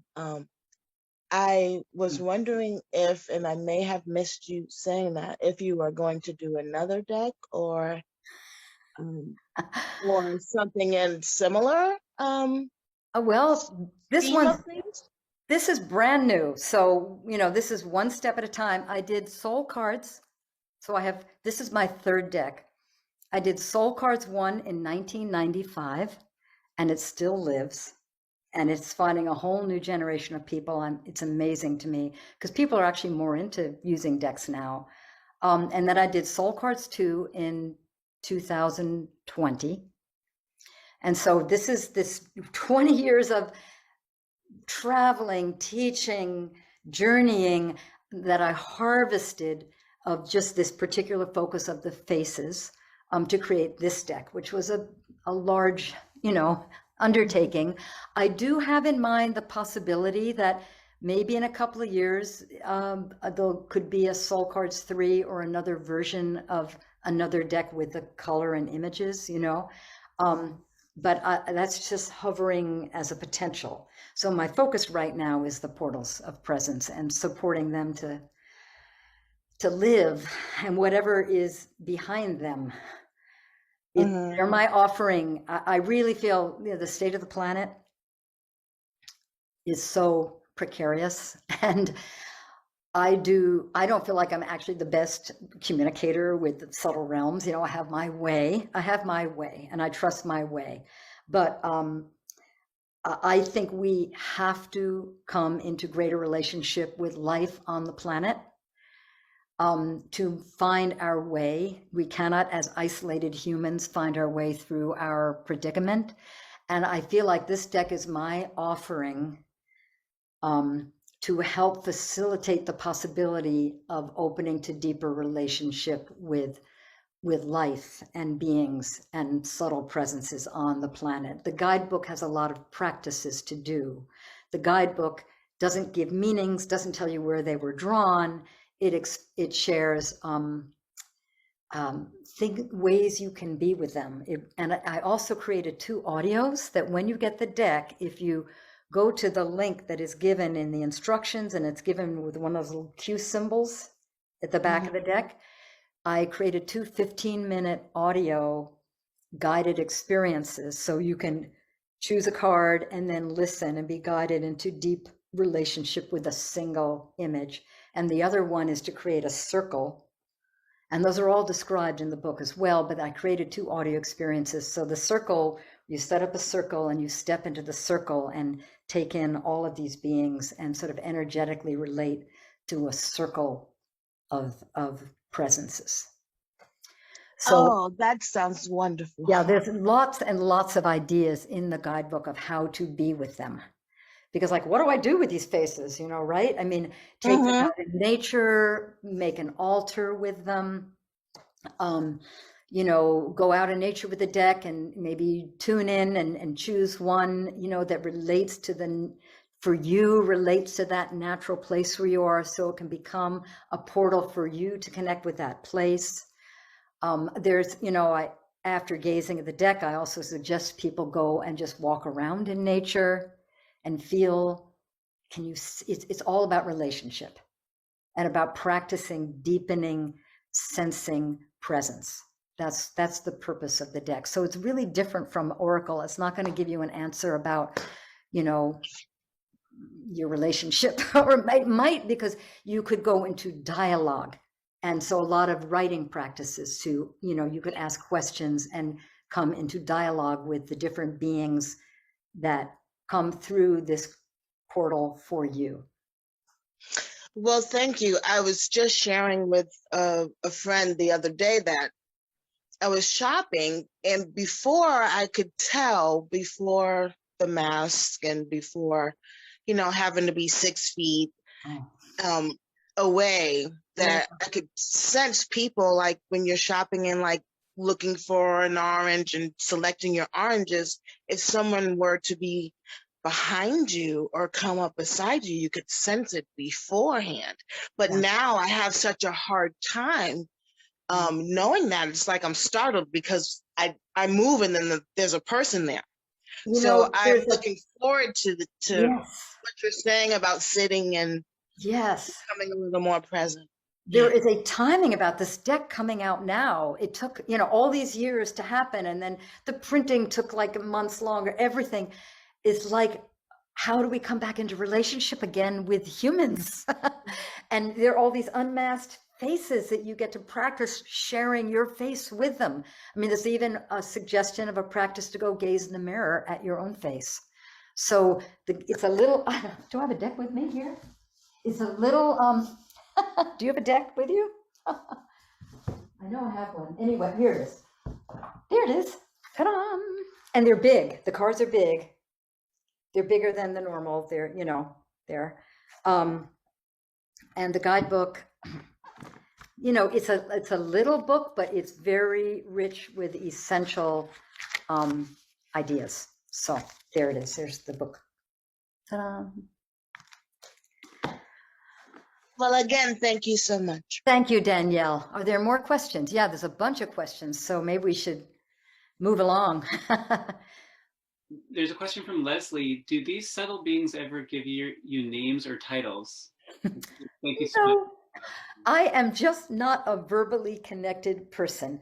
I was wondering if, and I may have missed you saying that, if you are going to do another deck or something similar. Well, this Theme one, of things? this is brand new. So, this is one step at a time. I did soul cards. So this is my third deck. I did soul cards 1 in 1995, and it still lives. And it's finding a whole new generation of people. It's amazing to me because people are actually more into using decks now. And then I did soul cards 2 in 2020. And so this is this 20 years of traveling, teaching, journeying that I harvested of just this particular focus of the faces to create this deck, which was a large, undertaking. I do have in mind the possibility that maybe in a couple of years, there could be a Soul Cards 3 or another version of another deck with the color and images, but that's just hovering as a potential. So my focus right now is the portals of presence and supporting them to live and whatever is behind them. They're my offering. I really feel the state of the planet is so precarious, and I don't feel like I'm actually the best communicator with the subtle realms. I have my way, and I trust my way. But I think we have to come into greater relationship with life on the planet to find our way. We cannot, as isolated humans, find our way through our predicament. And I feel like this deck is my offering to help facilitate the possibility of opening to deeper relationship with life and beings and subtle presences on the planet. The guidebook has a lot of practices to do. The guidebook doesn't give meanings, doesn't tell you where they were drawn. It shares ways you can be with them. And I also created 2 audios that when you get the deck, if you go to the link that is given in the instructions, and it's given with one of those little Q symbols at the back of the deck, I created 2 15-minute audio guided experiences. So you can choose a card and then listen and be guided into deep relationship with a single image. And the other one is to create a circle. And those are all described in the book as well, but I created 2 audio experiences. So the circle, you set up a circle and you step into the circle and take in all of these beings and sort of energetically relate to a circle of presences. So, that sounds wonderful. yeah, there's lots and lots of ideas in the guidebook of how to be with them. Because what do I do with these faces, right? I mean, take them out in nature, make an altar with them, go out in nature with the deck and maybe tune in and choose one, that relates to relates to that natural place where you are, so it can become a portal for you to connect with that place. There's, after gazing at the deck, I also suggest people go and just walk around in nature and feel, it's all about relationship and about practicing, deepening, sensing presence. That's the purpose of the deck. So it's really different from Oracle. It's not going to give you an answer about, your relationship, or it might, because you could go into dialogue. And so a lot of writing practices too, you could ask questions and come into dialogue with the different beings that come through this portal for you. Well, thank you. I was just sharing with a friend the other day that I was shopping, and before I could tell, before the mask and before, having to be 6 feet away, that I could sense people, like when you're shopping and looking for an orange and selecting your oranges, if someone were to be behind you or come up beside you, you could sense it beforehand. But now I have such a hard time knowing that. It's like I'm startled because I move and then there's a person there. So I'm looking forward to what you're saying about sitting and becoming a little more present. There is a timing about this deck coming out now. It took, all these years to happen. And then the printing took months longer, everything. is like, how do we come back into relationship again with humans? And there are all these unmasked faces that you get to practice sharing your face with them. I mean, there's even a suggestion of a practice to go gaze in the mirror at your own face. So it's a little, do I have a deck with me here? It's a little, do you have a deck with you? I know I have one. Anyway, here it is. Here it is. Ta-da! And they're big. The cards are big. They're bigger than the normal. They're, you know, they're, and the guidebook, you know, it's a little book, but it's very rich with essential ideas. So there it is. There's the book. Ta-da! Well, again, thank you so much. Thank you, Danielle. Are there more questions? Yeah, there's a bunch of questions. So maybe we should move along. There's a question from Leslie. Do these subtle beings ever give you names or titles? Thank you so much. I am just not a verbally connected person.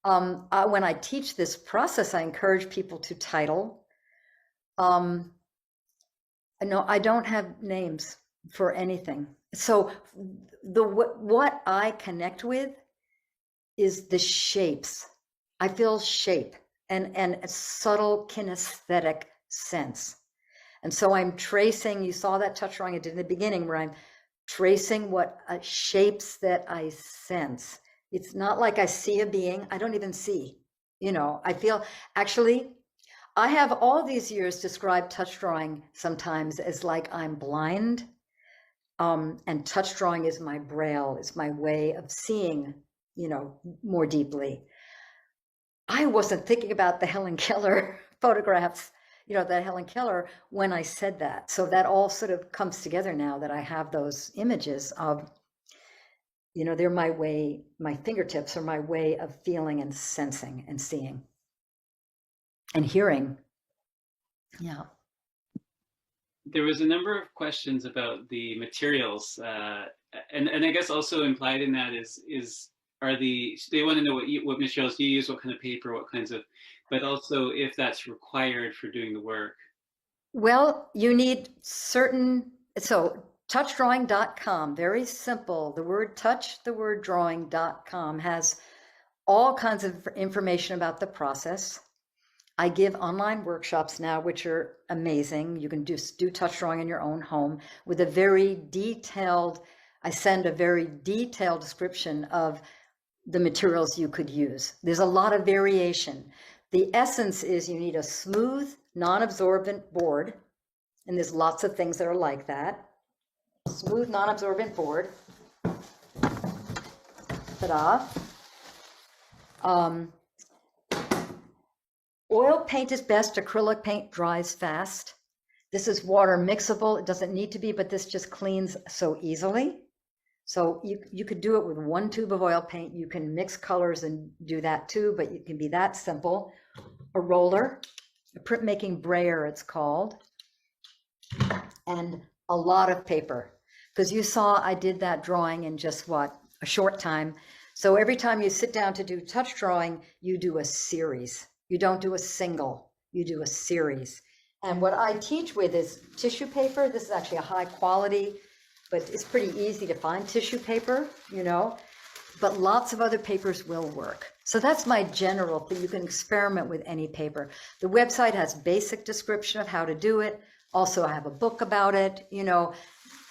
When I teach this process, I encourage people to title. No, I don't have names for anything. So what I connect with is the shapes. I feel shape and a subtle kinesthetic sense. And so I'm tracing, you saw that touch drawing I did in the beginning where I'm tracing what shapes that I sense. It's not like I see a being. I don't even see, you know, I feel actually, I have all these years described touch drawing sometimes as like I'm blind. And touch drawing is my braille, is my way of seeing, you know, more deeply. I wasn't thinking about the Helen Keller photographs, you know, the Helen Keller when I said that. So that all sort of comes together now that I have those images of, you know, they're my way, my fingertips are my way of feeling and sensing and seeing and hearing. Yeah. There was a number of questions about the materials, and I guess also implied in that they want to know what materials you use, what kind of paper, what kinds of, but also if that's required for doing the work. Well, you need certain, so touchdrawing.com, very simple. The word touch, the word drawing.com has all kinds of information about the process. I give online workshops now, which are amazing. You can just do touch drawing in your own home with a very detailed, I send a very detailed description of the materials you could use. There's a lot of variation. The essence is you need a smooth, non-absorbent board. And there's lots of things that are like that. Smooth, non-absorbent board. Ta-da. Oil paint is best. Acrylic paint dries fast. This is water mixable. It doesn't need to be, but this just cleans so easily. So you could do it with one tube of oil paint. You can mix colors and do that too, but it can be that simple. A roller, a printmaking brayer it's called, and a lot of paper. Because you saw I did that drawing in just what, a short time. So every time you sit down to do touch drawing, you do a series. You don't do a single, you do a series. And what I teach with is tissue paper. This is actually a high quality, but it's pretty easy to find tissue paper, you know, but lots of other papers will work. So that's my general thing. You can experiment with any paper. The website has basic description of how to do it. Also, I have a book about it. You know,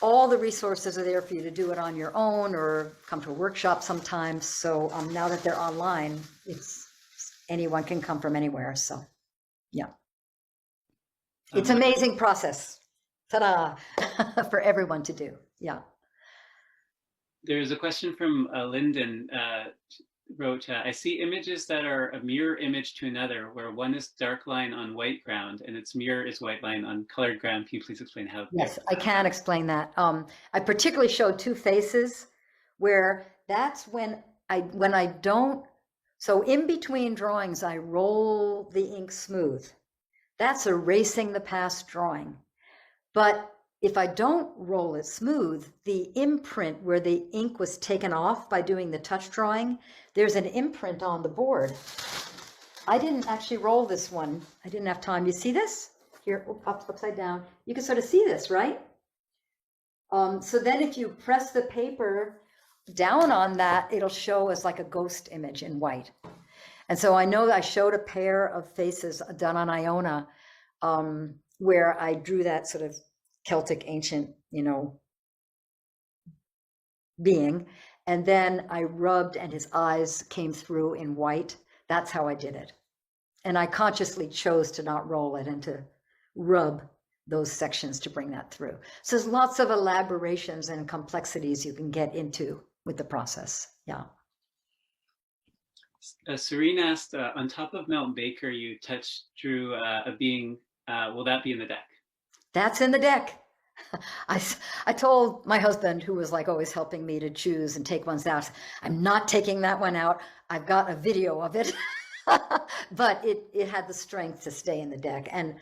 all the resources are there for you to do it on your own or come to a workshop sometimes. So now that they're online, anyone can come from anywhere. So, yeah. It's an amazing process. Ta-da! For everyone to do. Yeah. There's a question from Lyndon. Wrote, I see images that are a mirror image to another, where one is dark line on white ground and its mirror is white line on colored ground. Can you please explain how? Yes, I can explain that. I particularly showed two faces where that's when I don't, so in between drawings, I roll the ink smooth. That's erasing the past drawing. But if I don't roll it smooth, the imprint where the ink was taken off by doing the touch drawing, there's an imprint on the board. I didn't actually roll this one. I didn't have time. You see this? here, upside down. You can sort of see this, right? So then if you press the paper down on that, it'll show as like a ghost image in white. And so I know I showed a pair of faces done on Iona, where I drew that sort of Celtic ancient, being. And then I rubbed and his eyes came through in white. That's how I did it. And I consciously chose to not roll it and to rub those sections to bring that through. So there's lots of elaborations and complexities you can get into with the process. Yeah. Serene asked, on top of Mount Baker, you drew a being. Will that be in the deck? That's in the deck. I told my husband, who was like always helping me to choose and take ones out, I'm not taking that one out. I've got a video of it, but it had the strength to stay in the deck. And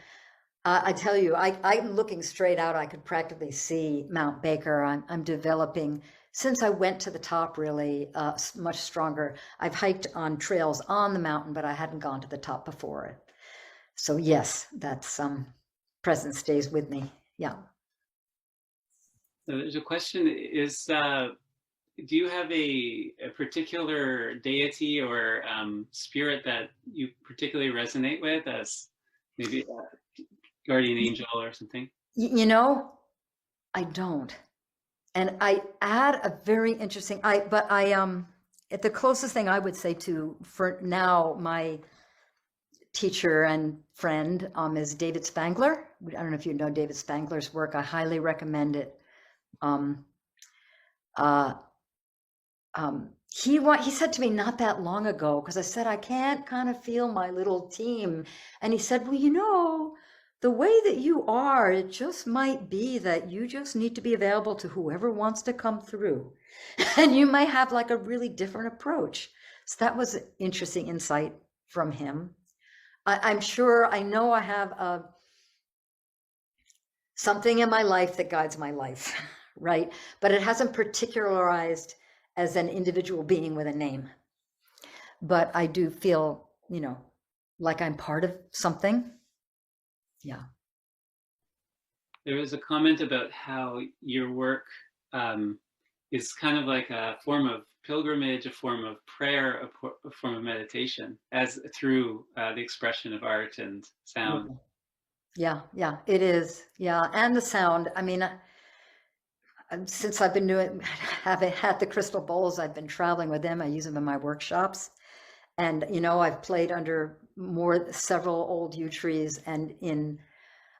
I tell you, I'm looking straight out. I could practically see Mount Baker. I'm developing, since I went to the top, really much stronger. I've hiked on trails on the mountain, but I hadn't gone to the top before it. So yes, that's present stays with me. Yeah. There's a question: do you have a particular deity or spirit that you particularly resonate with, as maybe a guardian angel or something? I don't. And I add a very interesting, at the closest thing I would say to, for now, my teacher and friend is David Spangler. I don't know if you know David Spangler's work. I highly recommend it. He said to me not that long ago, because I said, I can't kind of feel my little team. And he said, well, the way that you are, it just might be that you just need to be available to whoever wants to come through. And you might have like a really different approach. So that was an interesting insight from him. I'm sure, I know I have something in my life that guides my life, right? But it hasn't particularized as an individual being with a name. But I do feel, like I'm part of something. Yeah. There was a comment about how your work is kind of like a form of pilgrimage, a form of prayer, a form of meditation, as through the expression of art and sound. Yeah, it is. Yeah, and the sound. I mean, since I've been having had the crystal bowls, I've been traveling with them. I use them in my workshops. And, I've played under several old yew trees, and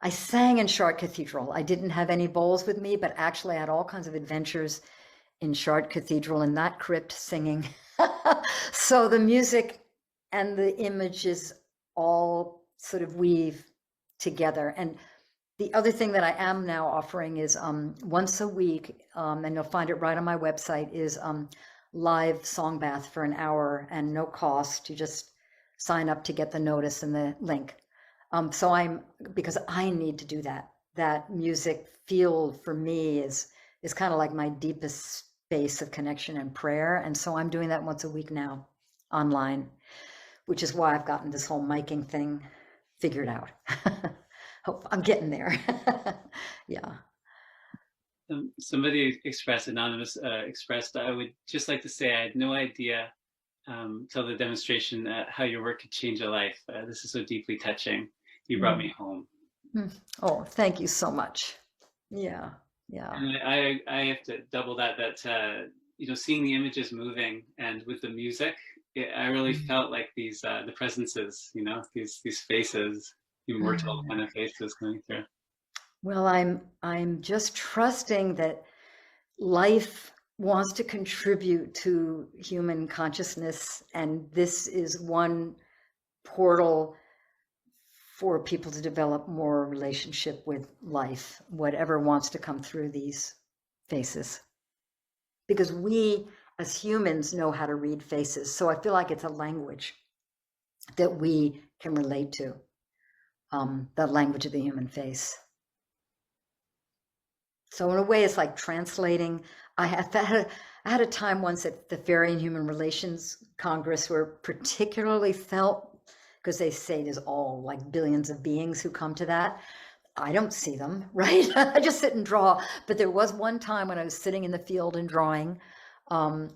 I sang in Chartres Cathedral. I didn't have any bowls with me, but actually I had all kinds of adventures in Chartres Cathedral in that crypt singing. So the music and the images all sort of weave together. And the other thing that I am now offering is once a week, and you'll find it right on my website, is live song bath for an hour and no cost. You just sign up to get the notice and the link. Because I need to do that. That music field for me is kind of like my deepest space of connection and prayer. And so I'm doing that once a week now online, which is why I've gotten this whole miking thing figured out. Hope I'm getting there. Yeah. Somebody anonymous expressed, I would just like to say I had no idea till the demonstration how your work could change a life. This is so deeply touching. You brought me home. Oh, thank you so much. Yeah. And I have to double that seeing the images moving and with the music, I really felt like these the presences, these faces, immortal kind of faces coming through. Well, I'm just trusting that life wants to contribute to human consciousness, and this is one portal for people to develop more relationship with life, whatever wants to come through these faces. Because we as humans know how to read faces. So I feel like it's a language that we can relate to, the language of the human face. So in a way, it's like translating. I had a time once at the Fairy and Human Relations Congress where particularly felt, because they say there's all like billions of beings who come to that. I don't see them, right? I just sit and draw. But there was one time when I was sitting in the field and drawing, and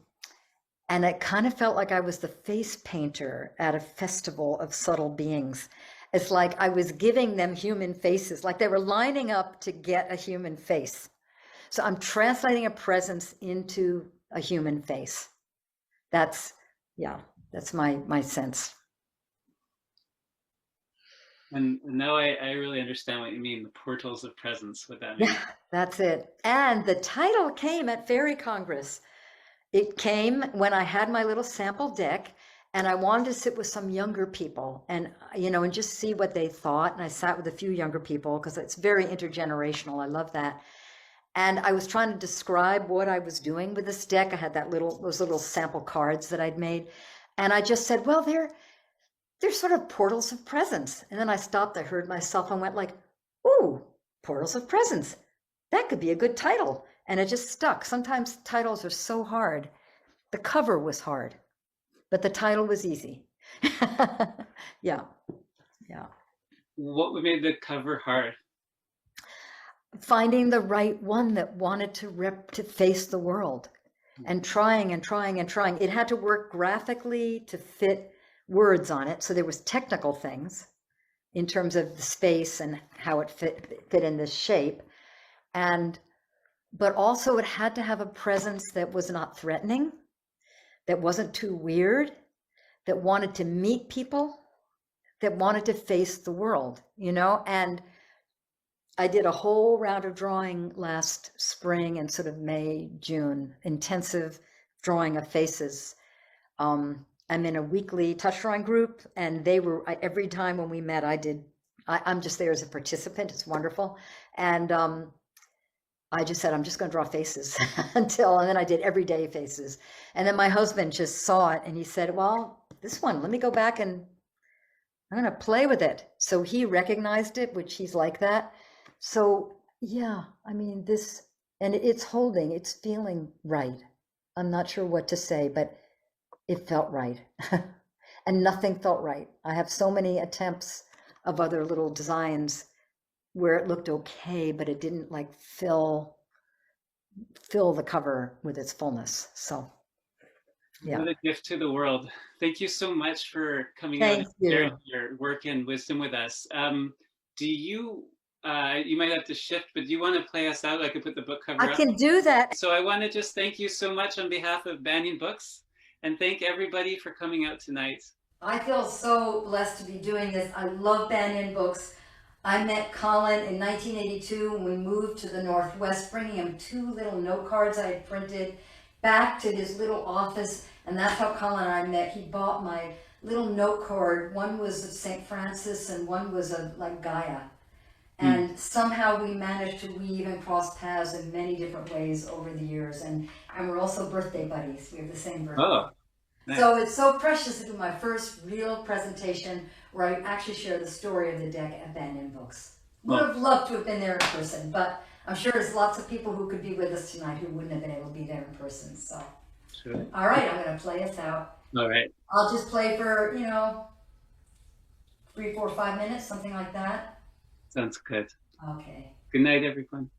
it kind of felt like I was the face painter at a festival of subtle beings. It's like I was giving them human faces, like they were lining up to get a human face. So I'm translating a presence into a human face. That's, yeah, that's my sense. And now I really understand what you mean, the portals of presence, what that means. Yeah, that's it. And the title came at Fairy Congress. It came when I had my little sample deck and I wanted to sit with some younger people and, and just see what they thought. And I sat with a few younger people because it's very intergenerational. I love that. And I was trying to describe what I was doing with this deck. I had those little sample cards that I'd made. And I just said, well, they're sort of portals of presence. And then I stopped, I heard myself and went like, ooh, portals of presence. That could be a good title. And it just stuck. Sometimes titles are so hard. The cover was hard, but the title was easy. Yeah. What made the cover hard? Finding the right one that wanted to face the world and trying. It had to work graphically to fit words on it. So there was technical things in terms of the space and how it fit in this shape. But also it had to have a presence that was not threatening, that wasn't too weird, that wanted to meet people, that wanted to face the world, and I did a whole round of drawing last spring and sort of May, June, intensive drawing of faces. I'm in a weekly touch drawing group and every time when we met, I'm just there as a participant. It's wonderful. And I just said, I'm just going to draw faces and then I did everyday faces. And then my husband just saw it and he said, well, this one, let me go back and I'm going to play with it. So he recognized it, which he's like that. So yeah, I mean, it's feeling right. I'm not sure what to say, but it felt right. And nothing felt right. I have so many attempts of other little designs where it looked okay, but it didn't like fill the cover with its fullness. So, yeah. What a gift to the world. Thank you so much for coming out and sharing your work and wisdom with us. Do you, you might have to shift, but do you want to play us out? I could put the book cover up. I can do that. So I want to just thank you so much on behalf of Banyen Books and thank everybody for coming out tonight. I feel so blessed to be doing this. I love Banyen Books. I met Colin in 1982 when we moved to the Northwest, bringing him 2 little note cards I had printed back to his little office, and that's how Colin and I met. He bought my little note card. One was of St. Francis and one was of like Gaia. And somehow we managed to weave and cross paths in many different ways over the years. And we're also birthday buddies. We have the same birthday. Oh, nice. So it's so precious to do my first real presentation where I actually share the story of the deck at Banyen Books. Would have loved to have been there in person, but I'm sure there's lots of people who could be with us tonight who wouldn't have been able to be there in person. So, sure. All right, I'm going to play us out. All right. I'll just play for 3, 4, 5 minutes, something like that. Sounds good. Okay. Good night, everyone.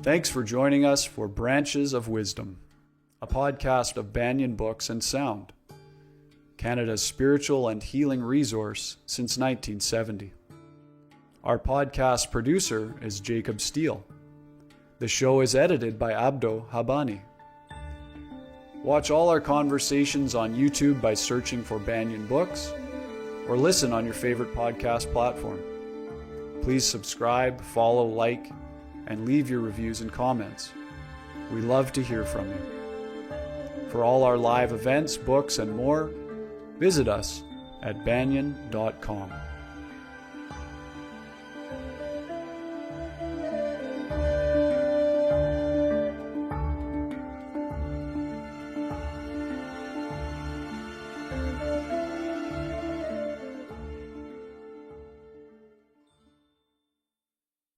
Thanks for joining us for Branches of Wisdom, a podcast of Banyen Books and Sound, Canada's spiritual and healing resource since 1970. Our podcast producer is Jacob Steele. The show is edited by Abdo Habani. Watch all our conversations on YouTube by searching for Banyen Books, or listen on your favorite podcast platform. Please subscribe, follow, like, and leave your reviews and comments. We love to hear from you. For all our live events, books, and more, visit us at banyen.com.